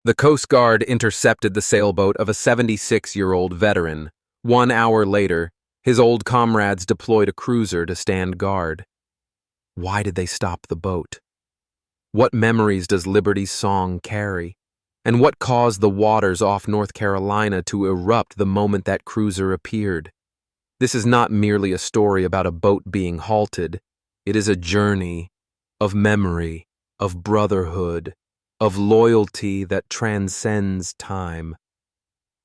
The Coast Guard intercepted the sailboat of a 76-year-old veteran. 1 hour later, his old comrades deployed a cruiser to stand guard. Why did they stop the boat? What memories does Liberty's song carry? And what caused the waters off North Carolina to erupt the moment that cruiser appeared? This is not merely a story about a boat being halted. It is a journey of memory, of brotherhood, of loyalty that transcends time.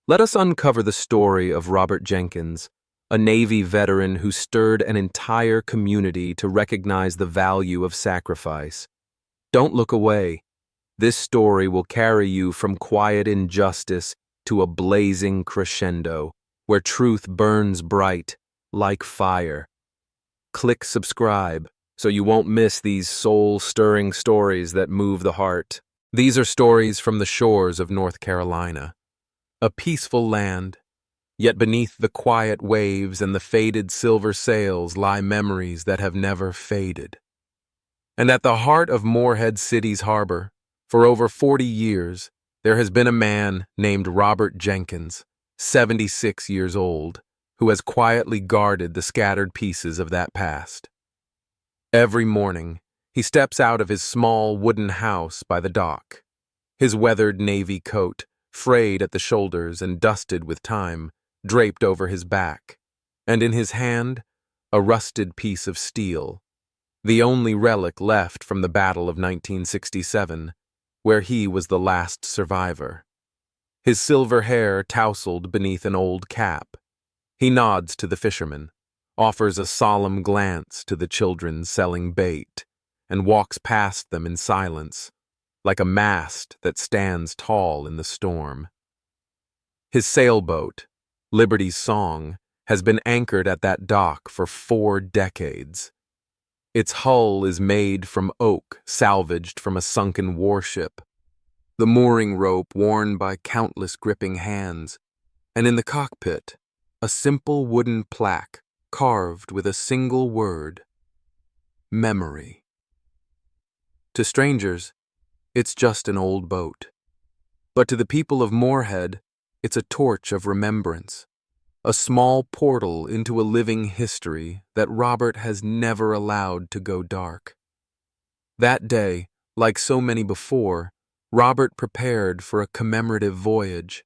Let us uncover the story of Robert Jenkins, a Navy veteran who stirred an entire community to recognize the value of sacrifice. Don't look away. This story will carry you from quiet injustice to a blazing crescendo, where truth burns bright like fire. Click subscribe so you won't miss these soul-stirring stories that move the heart. These are stories from the shores of North Carolina, a peaceful land, yet beneath the quiet waves and the faded silver sails lie memories that have never faded. And at the heart of Morehead City's harbor, for over 40 years, there has been a man named Robert Jenkins, 76 years old, who has quietly guarded the scattered pieces of that past. Every morning, he steps out of his small wooden house by the dock, his weathered navy coat, frayed at the shoulders and dusted with time, draped over his back, and in his hand, a rusted piece of steel, the only relic left from the Battle of 1967, where he was the last survivor. His silver hair tousled beneath an old cap. He nods to the fishermen, offers a solemn glance to the children selling bait, and walks past them in silence, like a mast that stands tall in the storm. His sailboat, Liberty's Song, has been anchored at that dock for 4 decades. Its hull is made from oak salvaged from a sunken warship, the mooring rope worn by countless gripping hands, and in the cockpit, a simple wooden plaque carved with a single word: memory. To strangers, it's just an old boat. But to the people of Morehead, it's a torch of remembrance, a small portal into a living history that Robert has never allowed to go dark. That day, like so many before, Robert prepared for a commemorative voyage.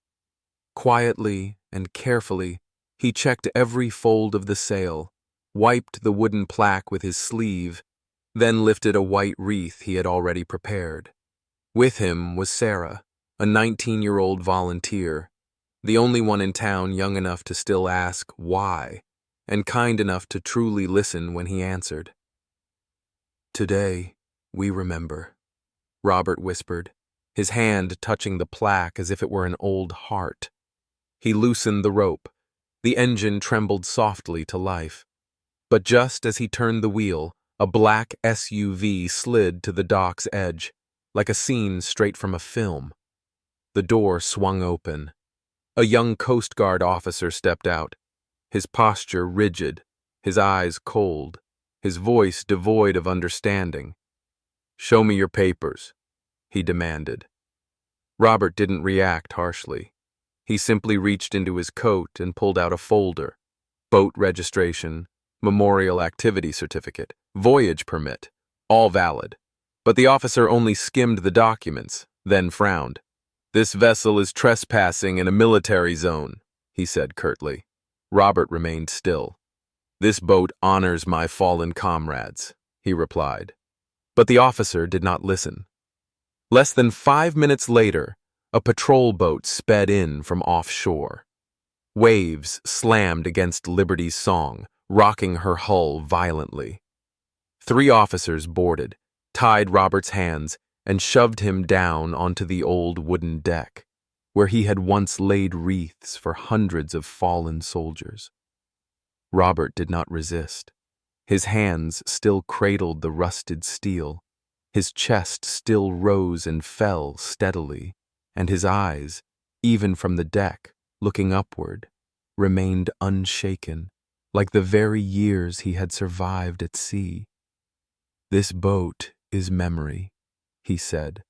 Quietly and carefully, he checked every fold of the sail, wiped the wooden plaque with his sleeve, then lifted a white wreath he had already prepared. With him was Sarah, a 19-year-old volunteer, the only one in town young enough to still ask why, and kind enough to truly listen when he answered. "Today, we remember," Robert whispered, his hand touching the plaque as if it were an old heart. He loosened the rope. The engine trembled softly to life. But just as he turned the wheel, a black SUV slid to the dock's edge, like a scene straight from a film. The door swung open. A young Coast Guard officer stepped out, his posture rigid, his eyes cold, his voice devoid of understanding. "Show me your papers," he demanded. Robert didn't react harshly. He simply reached into his coat and pulled out a folder: boat registration, memorial activity certificate, voyage permit, all valid. But the officer only skimmed the documents, then frowned. "This vessel is trespassing in a military zone," he said curtly. Robert remained still. "This boat honors my fallen comrades," he replied. But the officer did not listen. Less than 5 minutes later, a patrol boat sped in from offshore. Waves slammed against Liberty's Song, rocking her hull violently. 3 officers boarded, tied Robert's hands, and shoved him down onto the old wooden deck, where he had once laid wreaths for hundreds of fallen soldiers. Robert did not resist. His hands still cradled the rusted steel. His chest still rose and fell steadily, and his eyes, even from the deck, looking upward, remained unshaken, like the very years he had survived at sea. "This boat is memory," he said,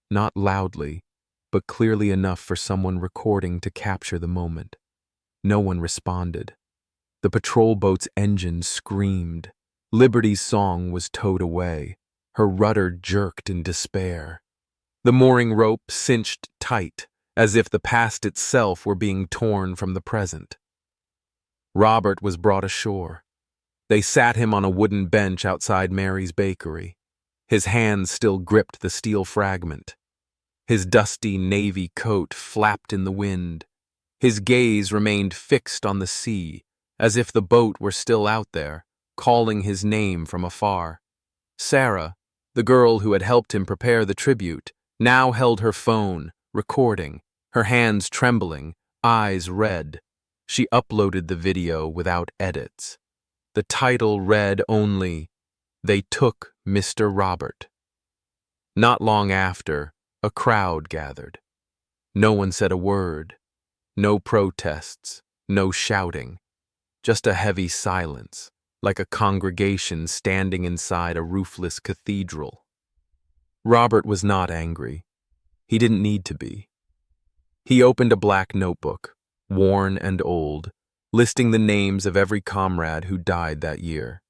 not loudly, but clearly enough for someone recording to capture the moment. No one responded. The patrol boat's engine screamed. Liberty's song was towed away. Her rudder jerked in despair. The mooring rope cinched tight, as if the past itself were being torn from the present. Robert was brought ashore. They sat him on a wooden bench outside Mary's bakery. His hands still gripped the steel fragment. His dusty navy coat flapped in the wind. His gaze remained fixed on the sea, as if the boat were still out there, calling his name from afar. Sarah, the girl who had helped him prepare the tribute, now held her phone, recording, her hands trembling, eyes red. She uploaded the video without edits. The title read only, "They Took Mr. Robert." Not long after, a crowd gathered. No one said a word. No protests, no shouting. Just a heavy silence, like a congregation standing inside a roofless cathedral. Robert was not angry. He didn't need to be. He opened a black notebook, worn and old, listing the names of every comrade who died that year.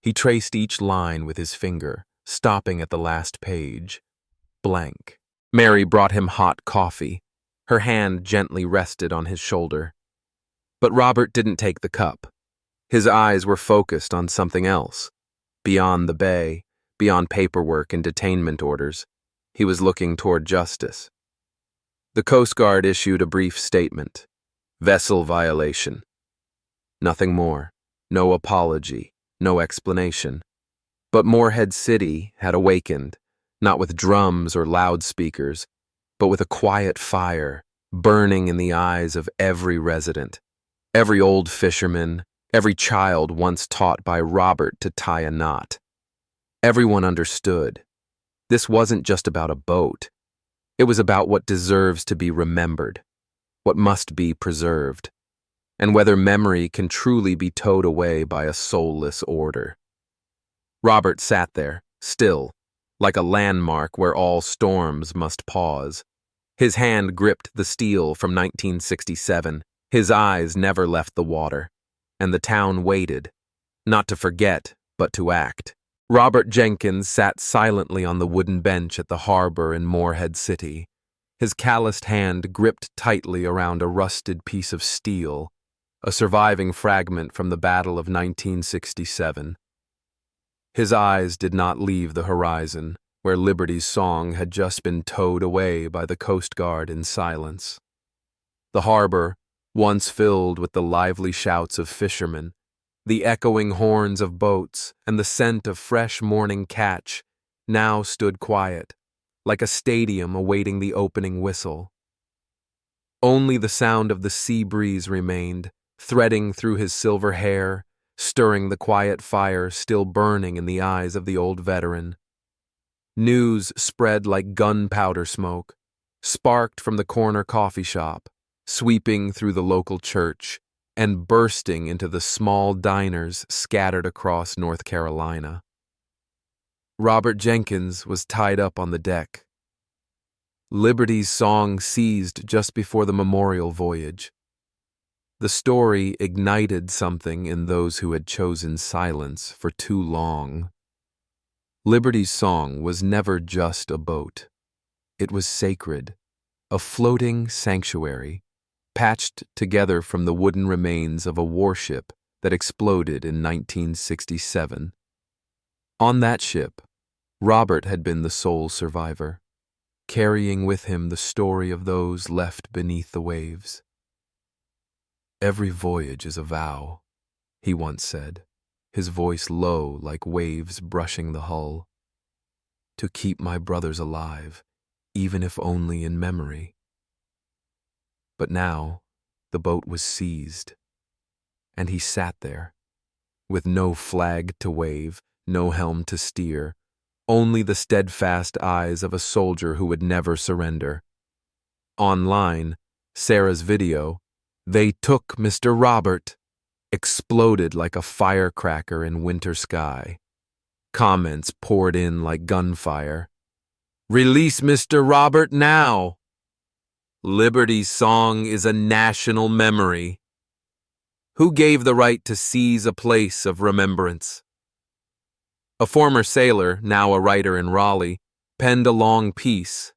He traced each line with his finger, stopping at the last page. Blank. Mary brought him hot coffee. Her hand gently rested on his shoulder. But Robert didn't take the cup. His eyes were focused on something else. Beyond the bay, beyond paperwork and detainment orders, he was looking toward justice. The Coast Guard issued a brief statement. Vessel violation. Nothing more. No apology. No explanation. But Morehead City had awakened, not with drums or loudspeakers, but with a quiet fire burning in the eyes of every resident, every old fisherman, every child once taught by Robert to tie a knot. Everyone understood. This wasn't just about a boat. It was about what deserves to be remembered, what must be preserved, and whether memory can truly be towed away by a soulless order. Robert sat there, still, like a landmark where all storms must pause. His hand gripped the steel from 1967. His eyes never left the water, and the town waited, not to forget, but to act. Robert Jenkins sat silently on the wooden bench at the harbor in Morehead City, his calloused hand gripped tightly around a rusted piece of steel, a surviving fragment from the Battle of 1967. His eyes did not leave the horizon, where Liberty's song had just been towed away by the Coast Guard in silence. The harbor, once filled with the lively shouts of fishermen, the echoing horns of boats, and the scent of fresh morning catch, now stood quiet, like a stadium awaiting the opening whistle. Only the sound of the sea breeze remained, threading through his silver hair, stirring the quiet fire still burning in the eyes of the old veteran. News spread like gunpowder smoke, sparked from the corner coffee shop, sweeping through the local church, and bursting into the small diners scattered across North Carolina. Robert Jenkins was tied up on the deck. Liberty's song ceased just before the memorial voyage. The story ignited something in those who had chosen silence for too long. Liberty's song was never just a boat. It was sacred, a floating sanctuary, patched together from the wooden remains of a warship that exploded in 1967. On that ship, Robert had been the sole survivor, carrying with him the story of those left beneath the waves. "Every voyage is a vow," he once said, his voice low like waves brushing the hull. "To keep my brothers alive, even if only in memory." But now, the boat was seized, and he sat there, with no flag to wave, no helm to steer, only the steadfast eyes of a soldier who would never surrender. Online, Sarah's video, "They Took Mr. Robert," exploded like a firecracker in winter sky. Comments poured in like gunfire. "Release Mr. Robert now! Liberty's song is a national memory. Who gave the right to seize a place of remembrance? A former sailor, now a writer in Raleigh, penned a long piece.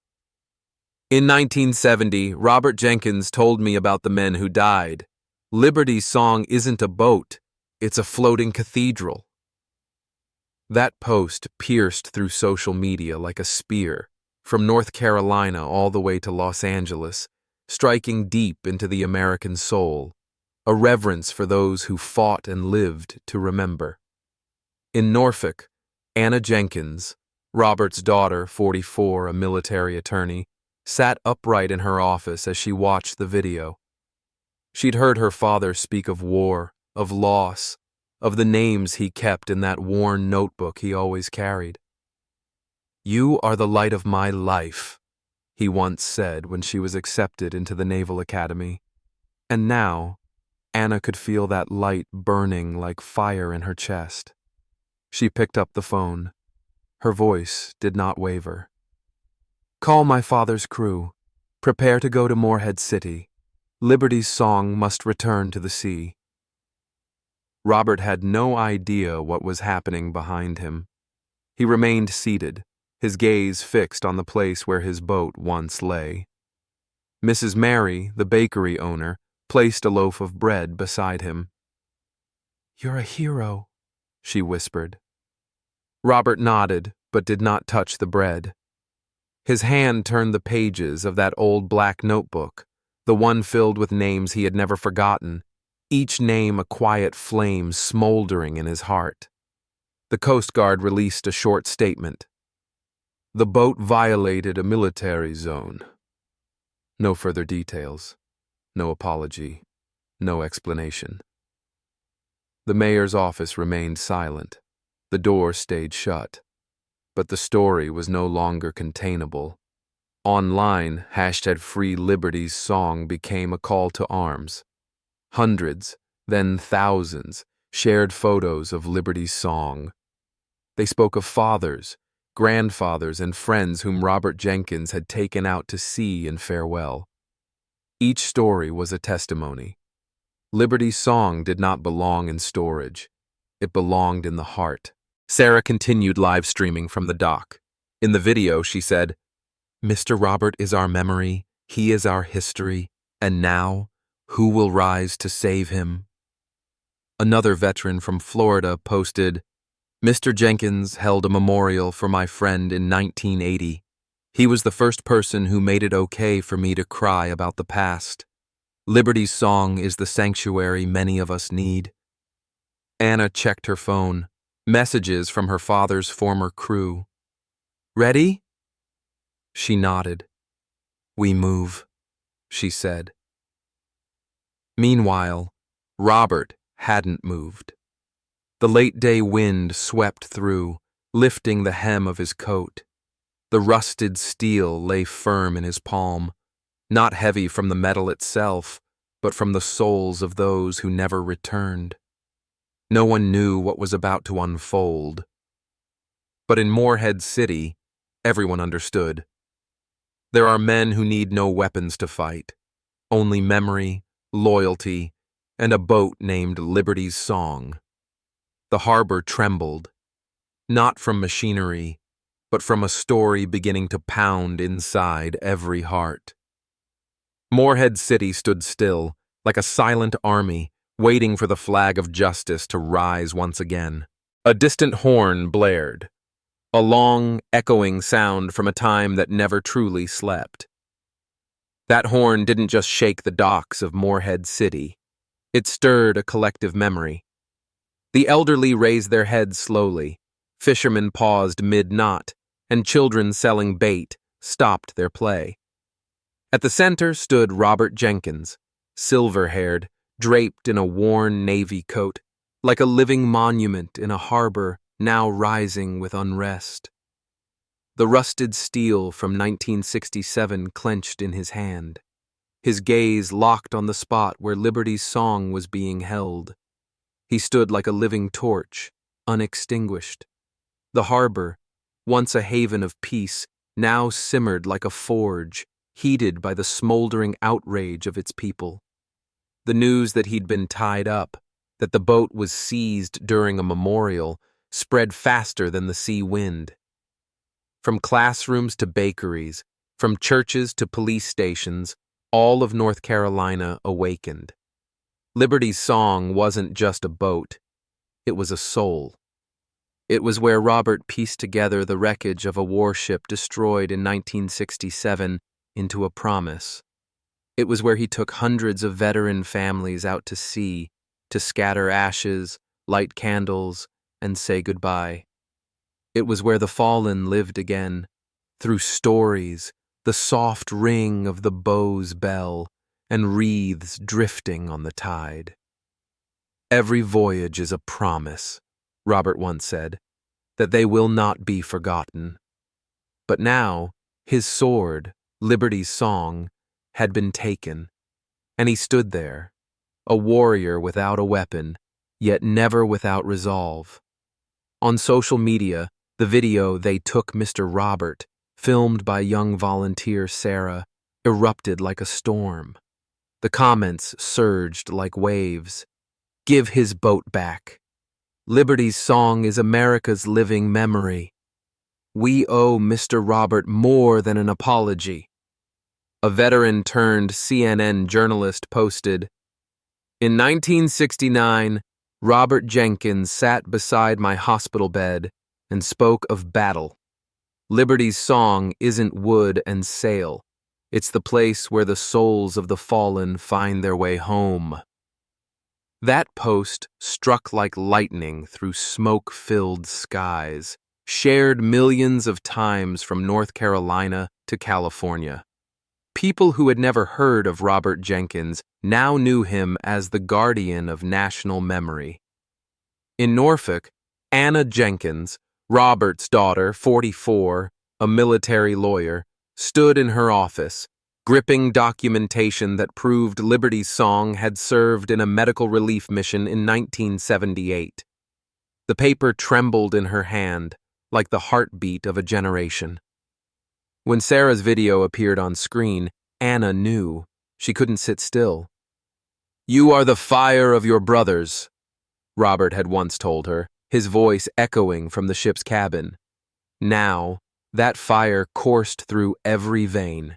In 1970, Robert Jenkins told me about the men who died. Liberty's song isn't a boat, it's a floating cathedral. That post pierced through social media like a spear, from North Carolina all the way to Los Angeles, striking deep into the American soul, a reverence for those who fought and lived to remember. In Norfolk, Anna Jenkins, Robert's daughter, 44, a military attorney, sat upright in her office as she watched the video. She'd heard her father speak of war, of loss, of the names he kept in that worn notebook he always carried. "You are the light of my life," he once said when she was accepted into the Naval Academy. And now, Anna could feel that light burning like fire in her chest. She picked up the phone. Her voice did not waver. "Call my father's crew. Prepare to go to Morehead City. Liberty's song must return to the sea." Robert had no idea what was happening behind him. He remained seated, his gaze fixed on the place where his boat once lay. Mrs. Mary, the bakery owner, placed a loaf of bread beside him. "You're a hero," she whispered. Robert nodded, but did not touch the bread. His hand turned the pages of that old black notebook, the one filled with names he had never forgotten, each name a quiet flame smoldering in his heart. The Coast Guard released a short statement. "The boat violated a military zone." No further details. No apology, no explanation. The mayor's office remained silent. The door stayed shut. But the story was no longer containable. Online, #FreeLiberty's song became a call to arms. Hundreds, then thousands, shared photos of Liberty's song. They spoke of fathers, grandfathers, and friends whom Robert Jenkins had taken out to sea in farewell. Each story was a testimony. Liberty's song did not belong in storage. It belonged in the heart. Sarah continued live streaming from the dock. In the video, she said, "Mr. Robert is our memory, he is our history, and now, who will rise to save him?" Another veteran from Florida posted, "Mr. Jenkins held a memorial for my friend in 1980. He was the first person who made it okay for me to cry about the past. Liberty's song is the sanctuary many of us need." Anna checked her phone. Messages from her father's former crew. "Ready?" She nodded. "We move," she said. Meanwhile, Robert hadn't moved. The late-day wind swept through, lifting the hem of his coat. The rusted steel lay firm in his palm, not heavy from the metal itself, but from the souls of those who never returned. No one knew what was about to unfold. But in Morehead City, everyone understood. There are men who need no weapons to fight, only memory, loyalty, and a boat named Liberty's Song. The harbor trembled, not from machinery, but from a story beginning to pound inside every heart. Morehead City stood still, like a silent army, waiting for the flag of justice to rise once again. A distant horn blared, a long, echoing sound from a time that never truly slept. That horn didn't just shake the docks of Morehead City. It stirred a collective memory. The elderly raised their heads slowly, fishermen paused mid-knot, and children selling bait stopped their play. At the center stood Robert Jenkins, silver-haired, draped in a worn navy coat, like a living monument in a harbor now rising with unrest. The rusted steel from 1967 clenched in his hand, his gaze locked on the spot where Liberty's Song was being held. He stood like a living torch, unextinguished. The harbor, once a haven of peace, now simmered like a forge, heated by the smoldering outrage of its people. The news that he'd been tied up, that the boat was seized during a memorial, spread faster than the sea wind. From classrooms to bakeries, from churches to police stations, all of North Carolina awakened. Liberty's Song wasn't just a boat, it was a soul. It was where Robert pieced together the wreckage of a warship destroyed in 1967 into a promise. It was where he took hundreds of veteran families out to sea to scatter ashes, light candles, and say goodbye. It was where the fallen lived again, through stories, the soft ring of the bow's bell, and wreaths drifting on the tide. Every voyage is a promise, Robert once said, that they will not be forgotten. But now, his sword, Liberty's Song, had been taken, and he stood there, a warrior without a weapon, yet never without resolve. On social media, the video "They Took Mr. Robert," filmed by young volunteer Sarah, erupted like a storm. The comments surged like waves. "Give his boat back. Liberty's Song is America's living memory. We owe Mr. Robert more than an apology." A veteran-turned CNN journalist posted, "In 1969, Robert Jenkins sat beside my hospital bed and spoke of battle. Liberty's Song isn't wood and sail. It's the place where the souls of the fallen find their way home." That post struck like lightning through smoke-filled skies, shared millions of times from North Carolina to California. People who had never heard of Robert Jenkins now knew him as the guardian of national memory. In Norfolk, Anna Jenkins, Robert's daughter, 44, a military lawyer, stood in her office, gripping documentation that proved Liberty's Song had served in a medical relief mission in 1978. The paper trembled in her hand, like the heartbeat of a generation. When Sarah's video appeared on screen, Anna knew. She couldn't sit still. "You are the fire of your brothers," Robert had once told her, his voice echoing from the ship's cabin. Now, that fire coursed through every vein.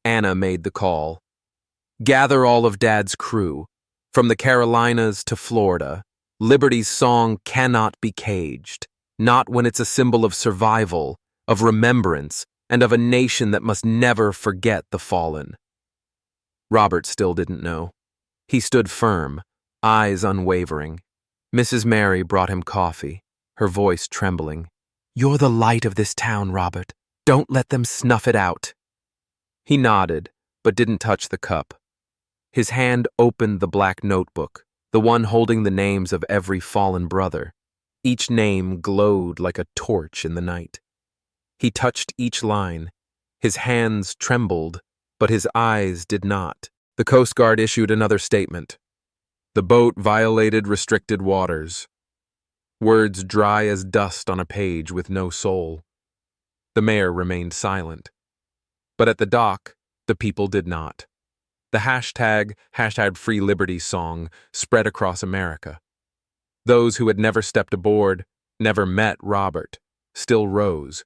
Anna made the call. "Gather all of Dad's crew. From the Carolinas to Florida, Liberty's Song cannot be caged, not when it's a symbol of survival, of remembrance, and of a nation that must never forget the fallen." Robert still didn't know. He stood firm, eyes unwavering. Mrs. Mary brought him coffee, her voice trembling. "You're the light of this town, Robert. Don't let them snuff it out." He nodded, but didn't touch the cup. His hand opened the black notebook, the one holding the names of every fallen brother. Each name glowed like a torch in the night. He touched each line. His hands trembled, but his eyes did not. The Coast Guard issued another statement. "The boat violated restricted waters." Words dry as dust on a page with no soul. The mayor remained silent. But at the dock, the people did not. The hashtag Free Liberty Song spread across America. Those who had never stepped aboard, never met Robert, still rose.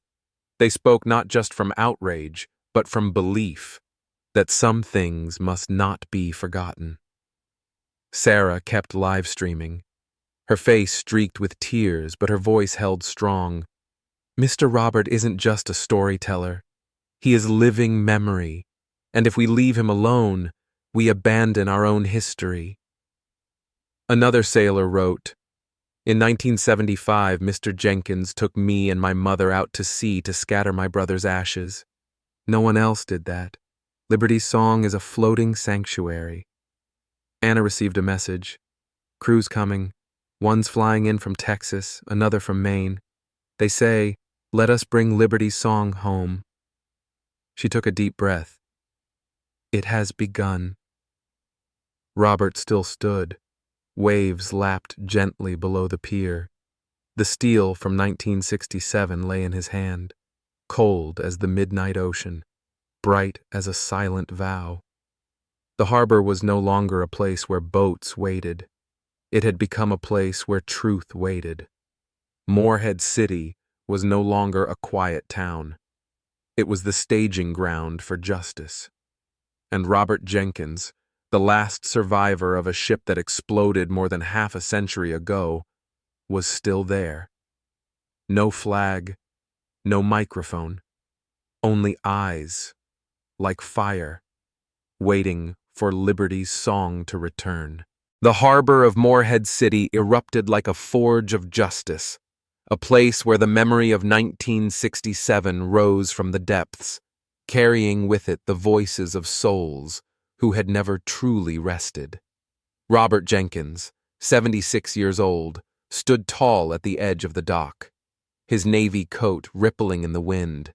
They spoke not just from outrage, but from belief that some things must not be forgotten. Sarah kept live streaming. Her face streaked with tears, but her voice held strong. "Mr. Robert isn't just a storyteller. He is living memory, and if we leave him alone, we abandon our own history." Another sailor wrote, "In 1975, Mr. Jenkins took me and my mother out to sea to scatter my brother's ashes. No one else did that. Liberty's Song is a floating sanctuary." Anna received a message. "Crew's coming. One's flying in from Texas, another from Maine. They say, 'Let us bring Liberty's Song home.'" She took a deep breath. "It has begun." Robert still stood. Waves lapped gently below the pier. The steel from 1967 lay in his hand, cold as the midnight ocean. bright as a silent vow. The harbor was no longer a place where boats waited. It had become a place where truth waited. Morehead City was no longer a quiet town. It was the staging ground for justice. And Robert Jenkins, the last survivor of a ship that exploded more than half a century ago, was still there. No flag, no microphone, only eyes, like fire, waiting for liberty's song to return. The harbor of Morehead City erupted like a forge of justice, a place where the memory of 1967 rose from the depths, carrying with it the voices of souls who had never truly rested. Robert Jenkins, 76 years old, stood tall at the edge of the dock, his navy coat rippling in the wind,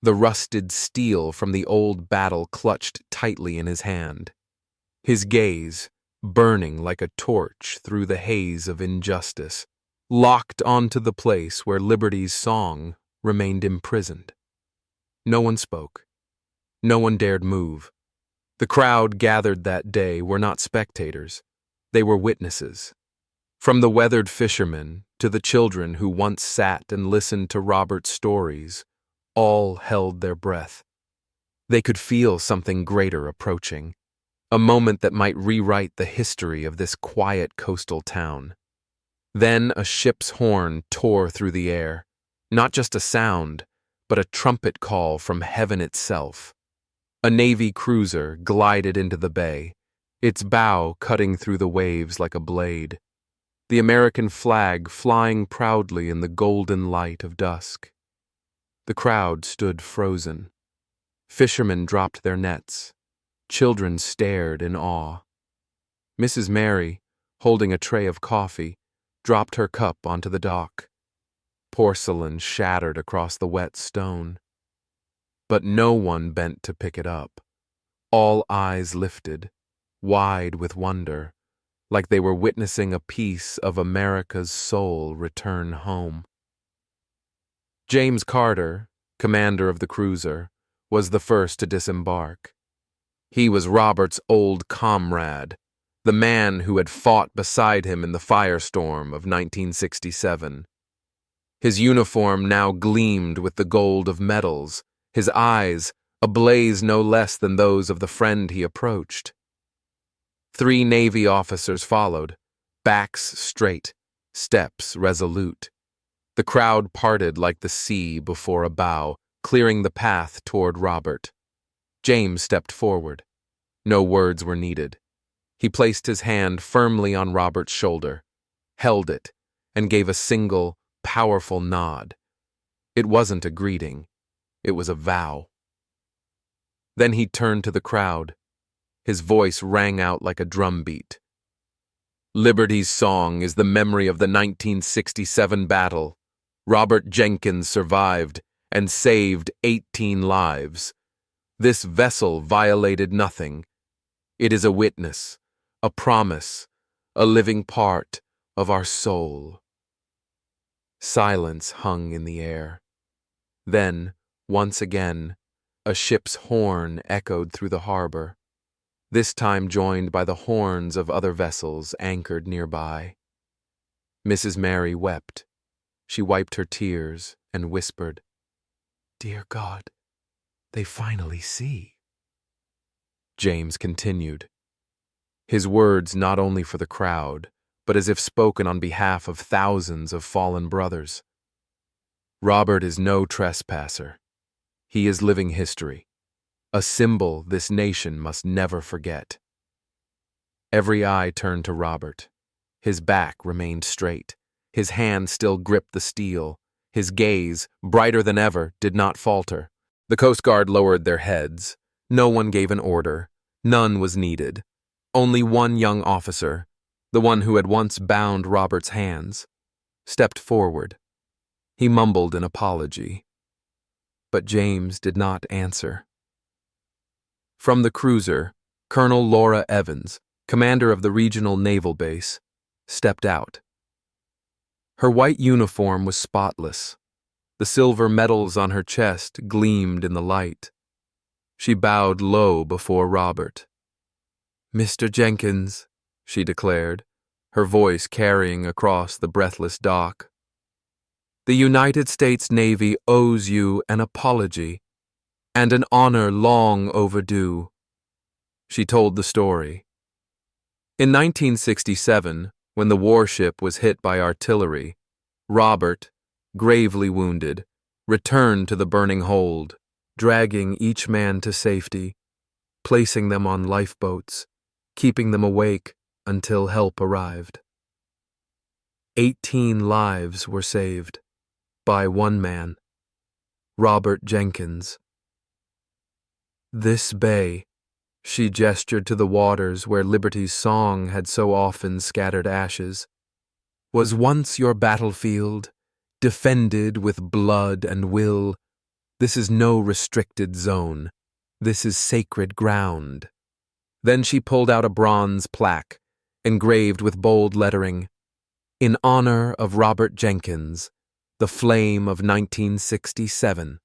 the rusted steel from the old battle clutched tightly in his hand. His gaze, burning like a torch through the haze of injustice, locked onto the place where liberty's song remained imprisoned. No one spoke. No one dared move. The crowd gathered that day were not spectators. They were witnesses. From the weathered fishermen to the children who once sat and listened to Robert's stories, all held their breath. They could feel something greater approaching, a moment that might rewrite the history of this quiet coastal town. Then a ship's horn tore through the air, not just a sound, but a trumpet call from heaven itself. A Navy cruiser glided into the bay, its bow cutting through the waves like a blade, the American flag flying proudly in the golden light of dusk. The crowd stood frozen. Fishermen dropped their nets. Children stared in awe. Mrs. Mary, holding a tray of coffee, dropped her cup onto the dock. Porcelain shattered across the wet stone. But no one bent to pick it up. All eyes lifted, wide with wonder, like they were witnessing a piece of America's soul return home. James Carter, commander of the cruiser, was the first to disembark. He was Robert's old comrade, the man who had fought beside him in the firestorm of 1967. His uniform now gleamed with the gold of medals, his eyes ablaze no less than those of the friend he approached. 3 Navy officers followed, backs straight, steps resolute. The crowd parted like the sea before a bow, clearing the path toward Robert. James stepped forward. No words were needed. He placed his hand firmly on Robert's shoulder, held it, and gave a single, powerful nod. It wasn't a greeting. It was a vow. Then he turned to the crowd. His voice rang out like a drumbeat. Liberty's song is the memory of the 1967 battle. Robert Jenkins survived and saved 18 lives. This vessel violated nothing. It is a witness, a promise, a living part of our soul. Silence hung in the air. Then, once again, a ship's horn echoed through the harbor, this time joined by the horns of other vessels anchored nearby. Mrs. Mary wept. She wiped her tears and whispered, "Dear God, they finally see." James continued, his words not only for the crowd, but as if spoken on behalf of thousands of fallen brothers. Robert is no trespasser. He is living history, a symbol this nation must never forget. Every eye turned to Robert. His back remained straight. His hand still gripped the steel. His gaze, brighter than ever, did not falter. The Coast Guard lowered their heads. No one gave an order. None was needed. Only one young officer, the one who had once bound Robert's hands, stepped forward. He mumbled an apology. But James did not answer. From the cruiser, Colonel Laura Evans, commander of the regional naval base, stepped out. Her white uniform was spotless. The silver medals on her chest gleamed in the light. She bowed low before Robert. "Mr. Jenkins," she declared, her voice carrying across the breathless dock. "The United States Navy owes you an apology, and an honor long overdue." She told the story. In 1967, when the warship was hit by artillery, Robert, gravely wounded, returned to the burning hold, dragging each man to safety, placing them on lifeboats, keeping them awake until help arrived. 18 lives were saved by one man, Robert Jenkins. This bay, she gestured to the waters where Liberty's song had so often scattered ashes, was once your battlefield, defended with blood and will. This is no restricted zone. This is sacred ground. Then she pulled out a bronze plaque, engraved with bold lettering, "In honor of Robert Jenkins, the flame of 1967.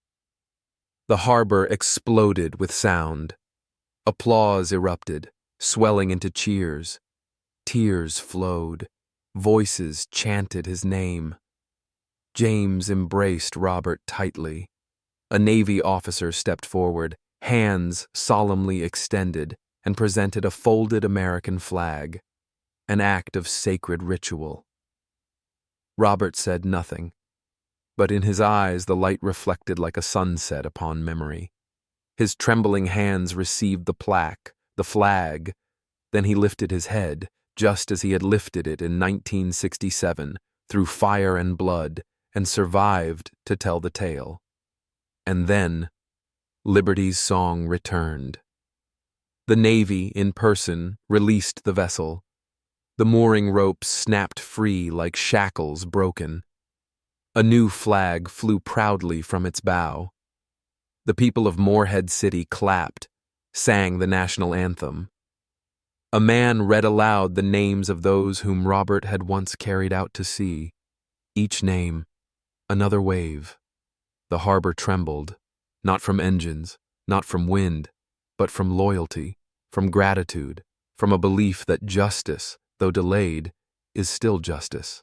The harbor exploded with sound. Applause erupted, swelling into cheers. Tears flowed. Voices chanted his name. James embraced Robert tightly. A Navy officer stepped forward, hands solemnly extended, and presented a folded American flag, an act of sacred ritual. Robert said nothing, but in his eyes the light reflected like a sunset upon memory. His trembling hands received the plaque, the flag, then he lifted his head, just as he had lifted it in 1967, through fire and blood, and survived to tell the tale. And then, Liberty's song returned. The Navy, in person, released the vessel. The mooring ropes snapped free like shackles broken. A new flag flew proudly from its bow. The people of Morehead City clapped, sang the national anthem. A man read aloud the names of those whom Robert had once carried out to sea. Each name, another wave. The harbor trembled, not from engines, not from wind, but from loyalty, from gratitude, from a belief that justice, though delayed, is still justice.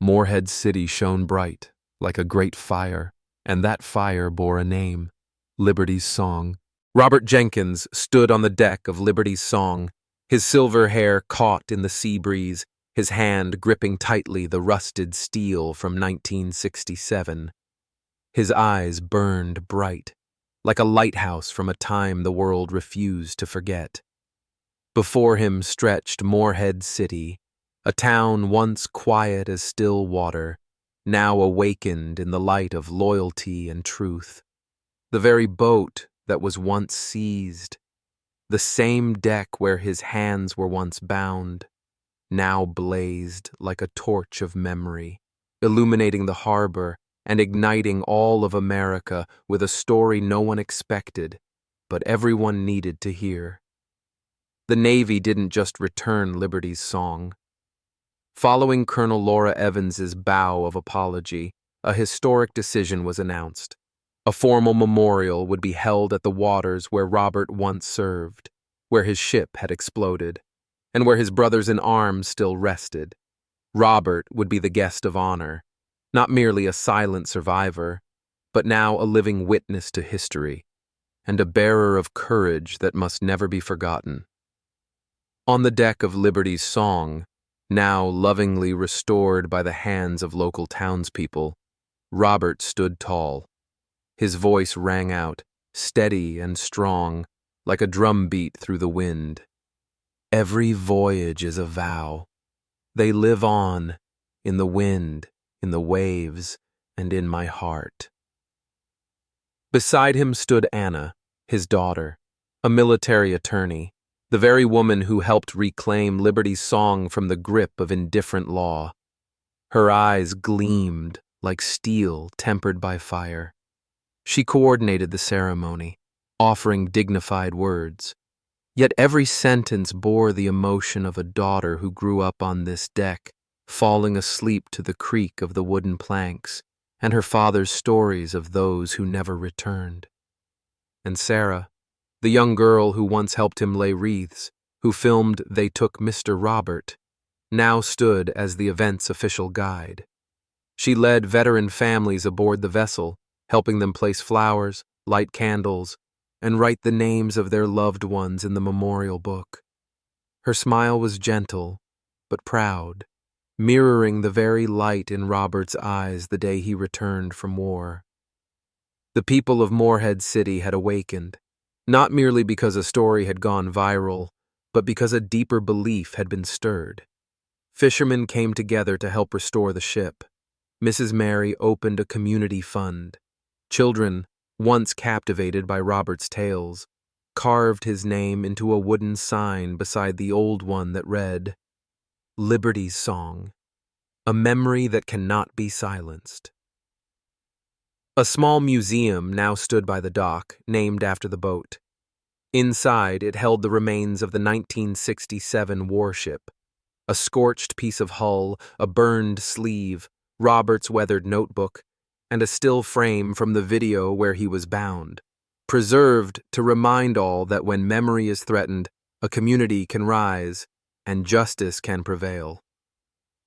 Morehead City shone bright, like a great fire, and that fire bore a name, Liberty's Song. Robert Jenkins stood on the deck of Liberty's Song, his silver hair caught in the sea breeze, his hand gripping tightly the rusted steel from 1967. His eyes burned bright, like a lighthouse from a time the world refused to forget. Before him stretched Morehead City, a town once quiet as still water, now awakened in the light of loyalty and truth. The very boat that was once seized, the same deck where his hands were once bound, now blazed like a torch of memory, illuminating the harbor and igniting all of America with a story no one expected, but everyone needed to hear. The Navy didn't just return Liberty's Song. Following Colonel Laura Evans's bow of apology, a historic decision was announced. A formal memorial would be held at the waters where Robert once served, where his ship had exploded, and where his brothers in arms still rested. Robert would be the guest of honor, not merely a silent survivor, but now a living witness to history, and a bearer of courage that must never be forgotten. On the deck of Liberty's Song, now lovingly restored by the hands of local townspeople, Robert stood tall. His voice rang out, steady and strong, like a drum beat through the wind. Every voyage is a vow. They live on, in the wind, in the waves, and in my heart. Beside him stood Anna, his daughter, a military attorney, the very woman who helped reclaim Liberty's Song from the grip of indifferent law. Her eyes gleamed like steel tempered by fire. She coordinated the ceremony, offering dignified words. Yet every sentence bore the emotion of a daughter who grew up on this deck, falling asleep to the creak of the wooden planks, and her father's stories of those who never returned. And Sarah, The young girl who once helped him lay wreaths, who filmed They Took Mr. Robert, now stood as the event's official guide. She led veteran families aboard the vessel, helping them place flowers, light candles, and write the names of their loved ones in the memorial book. Her smile was gentle, but proud, mirroring the very light in Robert's eyes the day he returned from war. The people of Morehead City had awakened, not merely because a story had gone viral, but because a deeper belief had been stirred. Fishermen came together to help restore the ship. Mrs. Mary opened a community fund. Children, once captivated by Robert's tales, carved his name into a wooden sign beside the old one that read, "Liberty's Song, a memory that cannot be silenced." A small museum now stood by the dock, named after the boat. Inside, it held the remains of the 1967 warship. A scorched piece of hull, a burned sleeve, Robert's weathered notebook, and a still frame from the video where he was bound, preserved to remind all that when memory is threatened, a community can rise and justice can prevail.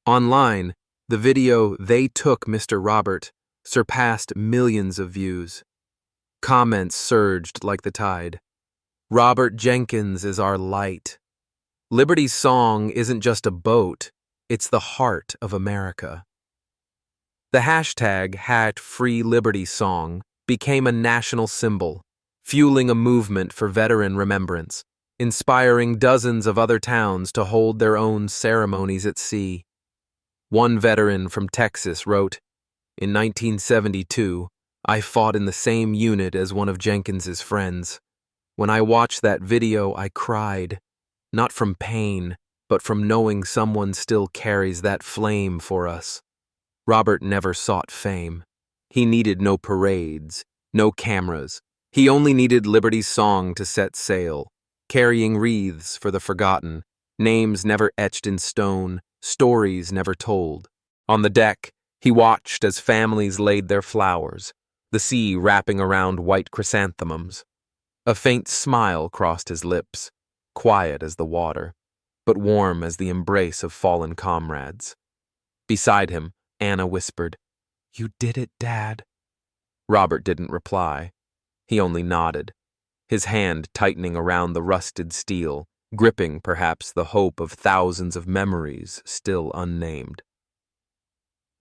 Online, the video They Took Mr. Robert surpassed millions of views. Comments surged like the tide. Robert Jenkins is our light. Liberty's Song isn't just a boat, it's the heart of America. The hashtag #FreeLibertySong became a national symbol, fueling a movement for veteran remembrance, inspiring dozens of other towns to hold their own ceremonies at sea. One veteran from Texas wrote, "In 1972, I fought in the same unit as one of Jenkins's friends. When I watched that video, I cried, not from pain, but from knowing someone still carries that flame for us." Robert never sought fame. He needed no parades, no cameras. He only needed Liberty's Song to set sail, carrying wreaths for the forgotten, names never etched in stone, stories never told. On the deck, he watched as families laid their flowers, the sea wrapping around white chrysanthemums. A faint smile crossed his lips, quiet as the water, but warm as the embrace of fallen comrades. Beside him, Anna whispered, "You did it, Dad." Robert didn't reply. He only nodded, his hand tightening around the rusted steel, gripping perhaps the hope of thousands of memories still unnamed.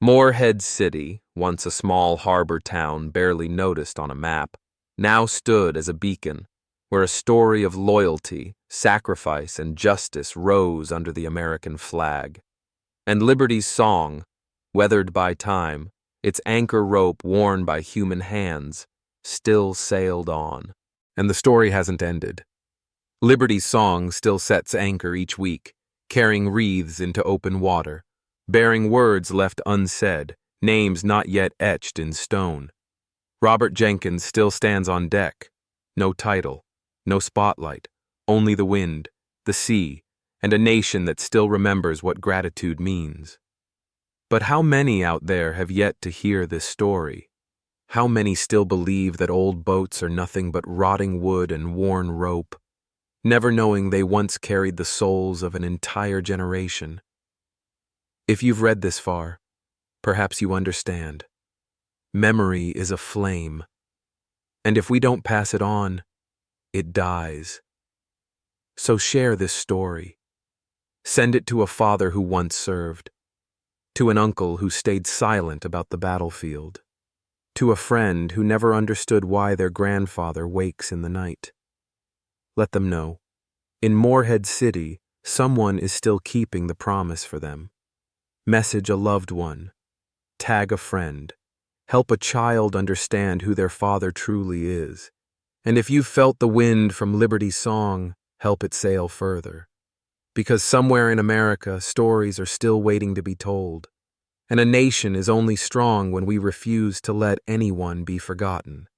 Morehead City, once a small harbor town barely noticed on a map, now stood as a beacon, where a story of loyalty, sacrifice, and justice rose under the American flag. And Liberty's Song, weathered by time, its anchor rope worn by human hands, still sailed on. And the story hasn't ended. Liberty's Song still sets anchor each week, carrying wreaths into open water, bearing words left unsaid, names not yet etched in stone. Robert Jenkins still stands on deck. No title, no spotlight, only the wind, the sea, and a nation that still remembers what gratitude means. But how many out there have yet to hear this story? How many still believe that old boats are nothing but rotting wood and worn rope, never knowing they once carried the souls of an entire generation? If you've read this far, perhaps you understand. Memory is a flame, and if we don't pass it on, it dies. So share this story. Send it to a father who once served, to an uncle who stayed silent about the battlefield, to a friend who never understood why their grandfather wakes in the night. Let them know, in Morehead City, someone is still keeping the promise for them. Message a loved one. Tag a friend. Help a child understand who their father truly is. And if you've felt the wind from Liberty's Song, help it sail further. Because somewhere in America, stories are still waiting to be told. And a nation is only strong when we refuse to let anyone be forgotten.